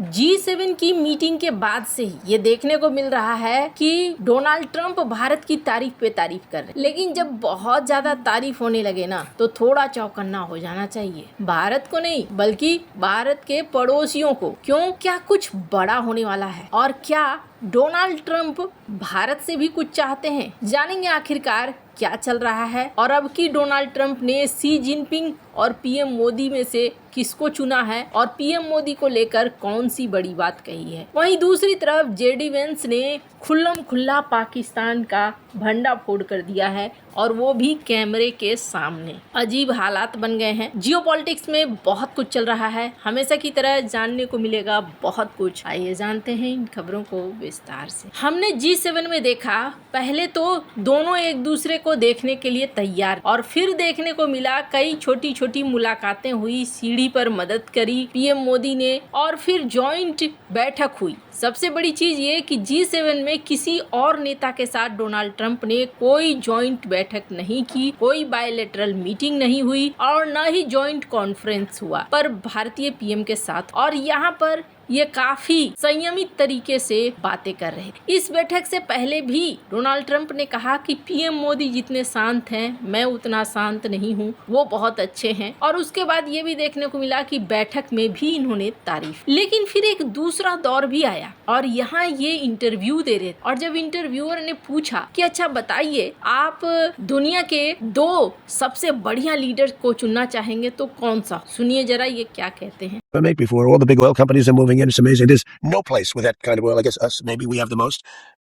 G7 की meeting के बाद से ही ये देखने को मिल रहा है कि डोनाल्ड ट्रंप भारत की तारीफ पे तारीफ कर रहे हैं। लेकिन जब बहुत ज्यादा तारीफ होने लगे ना तो थोड़ा चौकन्ना हो जाना चाहिए। भारत को नहीं बल्कि भारत के पड़ोसियों को। क्यों? क्या कुछ बड़ा होने वाला है और क्या डोनाल्ड ट्रंप भारत से भी कुछ चाहते हैं? जानेंगे आखिरकार क्या चल रहा है और अब की डोनाल्ड ट्रंप ने शी जिनपिंग और पीएम मोदी में से किसको चुना है और पीएम मोदी को लेकर कौन सी बड़ी बात कही है। वहीं दूसरी तरफ जेडी वेंस ने खुल्लम खुल्ला पाकिस्तान का भंडा फोड़ कर दिया है और वो भी कैमरे के सामने। अजीब हालात बन गए हैं। जियोपॉलिटिक्स में बहुत कुछ चल रहा है। हमेशा की तरह जानने को मिलेगा बहुत कुछ। आइए जानते हैं इन खबरों को विस्तार से। हमने G7 में देखा, पहले तो दोनों एक दूसरे को देखने के लिए तैयार और फिर देखने को मिला कई छोटी छोटी मुलाकातें हुई, सीढ़ी पर मदद करी पीएम मोदी ने और फिर जॉइंट बैठक हुई। सबसे बड़ी चीज ये कि G7 में किसी और नेता के साथ डोनाल्ड ट्रंप ने कोई जॉइंट बैठक नहीं की, कोई बायलैटरल मीटिंग नहीं हुई और न ही जॉइंट कॉन्फ्रेंस हुआ पर भारतीय पीएम के साथ। और यहाँ पर ये काफी संयमित तरीके से बातें कर रहे। इस बैठक से पहले भी डोनाल्ड ट्रंप ने कहा कि पीएम मोदी जितने शांत हैं मैं उतना शांत नहीं हूँ, वो बहुत अच्छे हैं। और उसके बाद ये भी देखने को मिला कि बैठक में भी इन्होंने तारीफ। लेकिन फिर एक दूसरा दौर भी आया और यहाँ ये इंटरव्यू दे रहे और जब इंटरव्यूअर ने पूछा कि अच्छा बताइए आप दुनिया के 2 सबसे बढ़िया लीडर को चुनना चाहेंगे तो कौन सा? सुनिए जरा ये क्या कहते हैं। Before all the big oil companies are moving in, it's amazing. There's no place with that kind of oil. I guess us, maybe we have the most,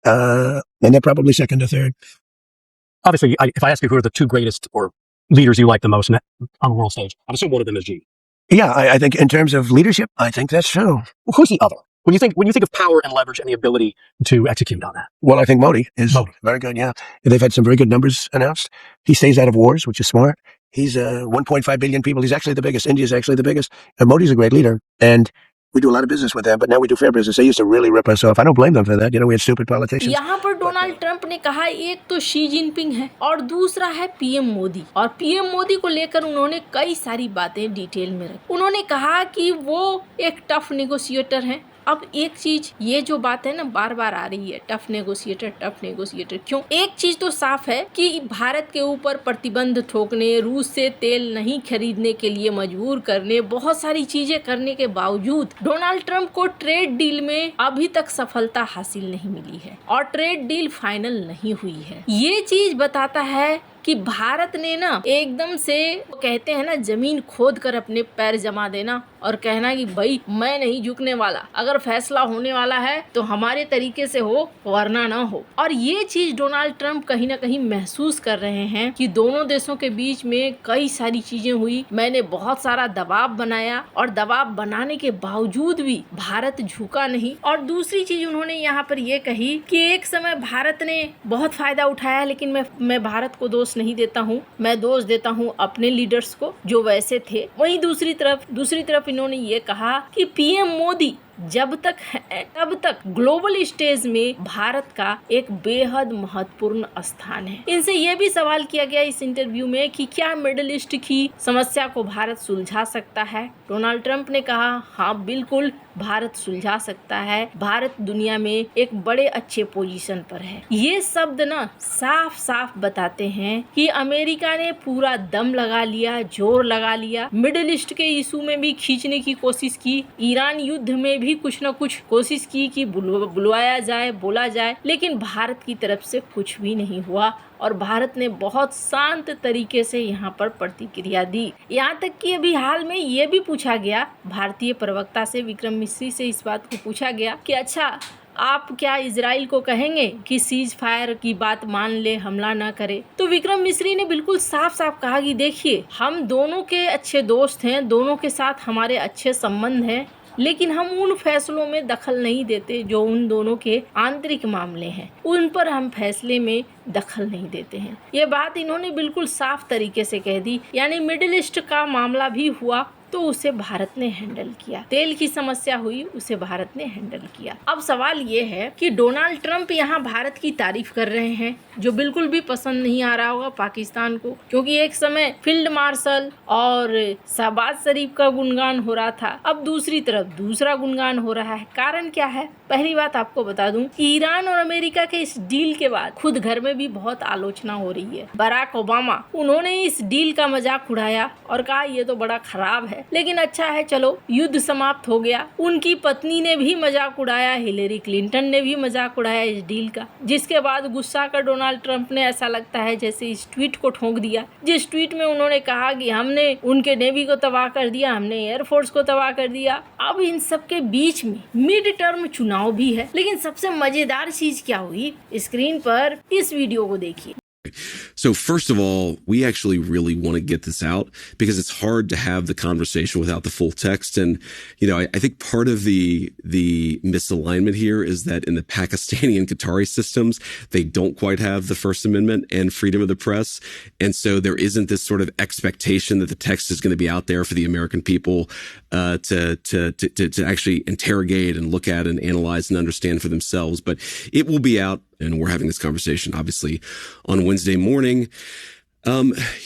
and they're probably second or third. Obviously, if I ask you who are the 2 greatest or leaders you like the most on the world stage, I'm assuming one of them is G. Yeah, I think in terms of leadership, I think that's true. Well, who's the other? When you think of power and leverage and the ability to execute on that. Well, I think Modi is very good. Yeah, they've had some very good numbers announced. He stays out of wars, which is smart. He's 1.5 billion people. He's actually the biggest. India is actually the biggest. And Modi's a great leader, and we do a lot of business with them. But now we do fair business. They used to really rip us off. I don't blame them for that. You know, we had stupid politicians. यहाँ पर Donald Trump ने कहा एक तो Xi Jinping है और दूसरा है पीएम मोदी। और पीएम मोदी को लेकर उन्होंने कई सारी बातें डिटेल में रखी। उन्होंने कहा कि वो एक टफ नेगोशिएटर हैं। अब एक चीज ये जो बात है ना बार बार आ रही है, टफ नेगोशिएटर क्यों? एक चीज तो साफ है कि भारत के ऊपर प्रतिबंध ठोकने, रूस से तेल नहीं खरीदने के लिए मजबूर करने, बहुत सारी चीजें करने के बावजूद डोनाल्ड ट्रंप को ट्रेड डील में अभी तक सफलता हासिल नहीं मिली है और ट्रेड डील फाइनल नहीं हुई है। ये चीज बताता है कि भारत ने ना एकदम से कहते हैं ना जमीन खोद कर अपने पैर जमा देना और कहना कि भाई मैं नहीं झुकने वाला, अगर फैसला होने वाला है तो हमारे तरीके से हो वरना ना हो। और ये चीज डोनाल्ड ट्रंप कहीं ना कहीं महसूस कर रहे हैं कि दोनों देशों के बीच में कई सारी चीजें हुई, मैंने बहुत सारा दबाव बनाया और दबाव बनाने के बावजूद भी भारत झुका नहीं। और दूसरी चीज उन्होंने यहाँ पर ये कही कि एक समय भारत ने बहुत फायदा उठाया लेकिन मैं भारत को दोष नहीं देता हूँ, मैं दोष देता हूँ अपने लीडर्स को जो वैसे थे। वहीं दूसरी तरफ इन्होंने ये कहा कि पीएम मोदी जब तक है तब तक ग्लोबल स्टेज में भारत का एक बेहद महत्वपूर्ण स्थान है। इनसे यह भी सवाल किया गया इस इंटरव्यू में कि क्या मिडिल ईस्ट की समस्या को भारत सुलझा सकता है। डोनाल्ड ट्रंप ने कहा हाँ बिल्कुल भारत सुलझा सकता है, भारत दुनिया में एक बड़े अच्छे पोजीशन पर है। ये शब्द ना साफ साफ बताते हैं कि अमेरिका ने पूरा दम लगा लिया, जोर लगा लिया, मिडिल ईस्ट के इशू में भी खींचने की कोशिश की, ईरान युद्ध में भी कुछ न कुछ कोशिश की कि बुलवाया जाए, बोला जाए, लेकिन भारत की तरफ से कुछ भी नहीं हुआ और भारत ने बहुत शांत तरीके से यहाँ पर प्रतिक्रिया दी। यहाँ तक कि अभी हाल में ये भी पूछा गया, भारतीय प्रवक्ता से विक्रम मिश्री से इस बात को पूछा गया कि अच्छा आप क्या इजराइल को कहेंगे कि सीज फायर की बात मान ले, हमला ना करे? तो विक्रम मिश्री ने बिल्कुल साफ साफ कहा कि देखिए हम दोनों के अच्छे दोस्त हैं, दोनों के साथ हमारे अच्छे संबंध हैं, लेकिन हम उन फैसलों में दखल नहीं देते जो उन दोनों के आंतरिक मामले हैं, उन पर हम फैसले में दखल नहीं देते हैं। ये बात इन्होंने बिल्कुल साफ तरीके से कह दी। यानी मिडिल ईस्ट का मामला भी हुआ तो उसे भारत ने हैंडल किया। तेल की समस्या हुई, उसे भारत ने हैंडल किया। अब सवाल ये है कि डोनाल्ड ट्रंप यहाँ भारत की तारीफ कर रहे हैं, जो बिल्कुल भी पसंद नहीं आ रहा होगा पाकिस्तान को, क्योंकि एक समय फील्ड मार्शल और शहबाज शरीफ का गुणगान हो रहा था, अब दूसरी तरफ दूसरा गुणगान हो रहा है। कारण क्या है? पहली बात आपको बता दूं, ईरान और अमेरिका के इस डील के बाद खुद घर में भी बहुत आलोचना हो रही है। बराक ओबामा, उन्होंने इस डील का मजाक उड़ाया और कहा ये तो बड़ा खराब है, लेकिन अच्छा है, चलो युद्ध समाप्त हो गया। उनकी पत्नी ने भी मजाक उड़ाया, हिलेरी क्लिंटन ने भी मजाक उड़ाया इस डील का, जिसके बाद गुस्सा कर डोनाल्ड ट्रंप ने, ऐसा लगता है जैसे इस ट्वीट को ठोक दिया, जिस ट्वीट में उन्होंने कहा कि हमने उनके नेवी को तबाह कर दिया, हमने एयरफोर्स को तबाह कर दिया। अब इन सब के बीच में मिड टर्म चुनाव भी है, लेकिन सबसे मजेदार चीज क्या हुई, स्क्रीन पर इस वीडियो को देखिए। So first of all, we actually really want to get this out because it's hard to have the conversation without the full text. And, you know, I think part of the misalignment here is that in the Pakistani and Qatari systems, they don't quite have the First Amendment and freedom of the press. And so there isn't this sort of expectation that the text is going to be out there for the American people to actually interrogate and look at and analyze and understand for themselves. But it will be out. And we're having this conversation, obviously, on Wednesday morning.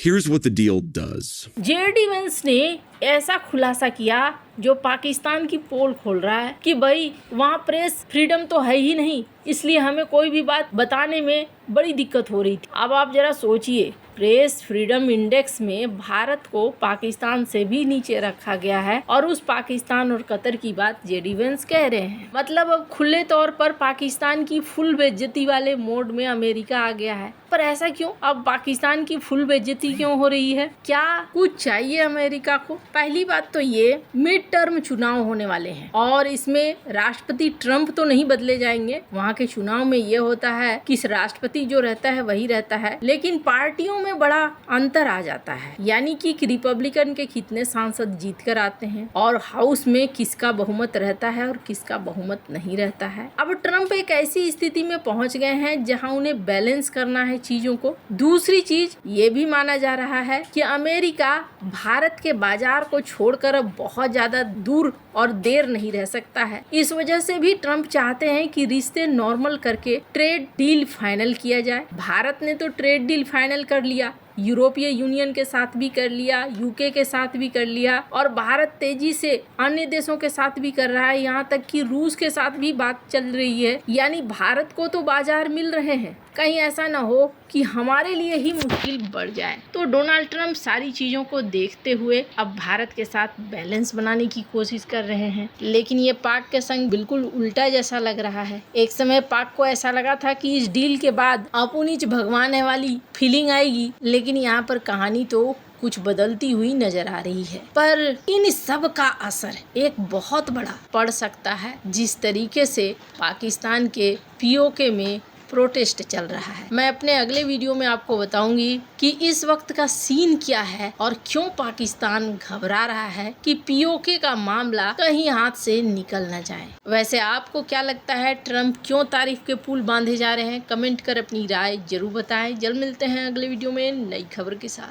Here's what the deal does. JD Vance ने ऐसा खुलासा किया जो पाकिस्तान की पोल खोल रहा है कि भाई वहाँ प्रेस फ्रीडम तो है ही नहीं, इसलिए हमें कोई भी बात बताने में बड़ी दिक्कत हो रही थी। अब आप जरा सोचिए, प्रेस फ्रीडम इंडेक्स में भारत को पाकिस्तान से भी नीचे रखा गया है और उस पाकिस्तान और कतर की बात JD Vance कह रहे हैं। मतलब अब खुले तौर पर पाकिस्तान की फुल बेइज्जती वाले मोड में अमेरिका आ गया है। पर ऐसा क्यों? अब पाकिस्तान की फुल बेइज्जती क्यों हो रही है? क्या कुछ चाहिए अमेरिका को? पहली बात तो ये, मिड टर्म चुनाव होने वाले हैं और इसमें राष्ट्रपति ट्रंप तो नहीं बदले जाएंगे। वहाँ के चुनाव में ये होता है कि राष्ट्रपति जो रहता है वही रहता है, लेकिन पार्टियों में बड़ा अंतर आ जाता है। यानी कि रिपब्लिकन के कितने सांसद जीत कर आते हैं और हाउस में किसका बहुमत रहता है और किसका बहुमत नहीं रहता है। अब ट्रंप एक ऐसी स्थिति में पहुंच गए हैं जहां उन्हें बैलेंस करना है चीजों को। दूसरी चीज ये भी माना जा रहा है कि अमेरिका भारत के बाजार को छोड़कर अब बहुत ज्यादा दूर और देर नहीं रह सकता है। इस वजह से भी ट्रंप चाहते हैं कि रिश्ते नॉर्मल करके ट्रेड डील फाइनल किया जाए। भारत ने तो ट्रेड डील फाइनल कर लिया, यूरोपीय यूनियन के साथ भी कर लिया, यूके के साथ भी कर लिया और भारत तेजी से अन्य देशों के साथ भी कर रहा है, यहाँ तक कि रूस के साथ भी बात चल रही है। यानी भारत को तो बाजार मिल रहे हैं, कहीं ऐसा ना हो कि हमारे लिए ही मुश्किल बढ़ जाए। तो डोनाल्ड ट्रंप सारी चीजों को देखते हुए अब भारत के साथ बैलेंस बनाने की कोशिश कर रहे हैं, लेकिन ये पाक के संग बिल्कुल उल्टा जैसा लग रहा है। एक समय पाक को ऐसा लगा था कि इस डील के बाद अपुनीच भगवान है वाली फीलिंग आएगी, लेकिन यहाँ पर कहानी तो कुछ बदलती हुई नजर आ रही है। पर इन सब का असर एक बहुत बड़ा पड़ सकता है, जिस तरीके से पाकिस्तान के POK में प्रोटेस्ट चल रहा है। मैं अपने अगले वीडियो में आपको बताऊंगी कि इस वक्त का सीन क्या है और क्यों पाकिस्तान घबरा रहा है कि POK का मामला कहीं हाथ से निकल न जाए। वैसे आपको क्या लगता है, ट्रंप क्यों तारीफ के पुल बांधे जा रहे हैं? कमेंट कर अपनी राय जरूर बताएं। जल्द मिलते हैं अगले वीडियो में नई खबर के साथ।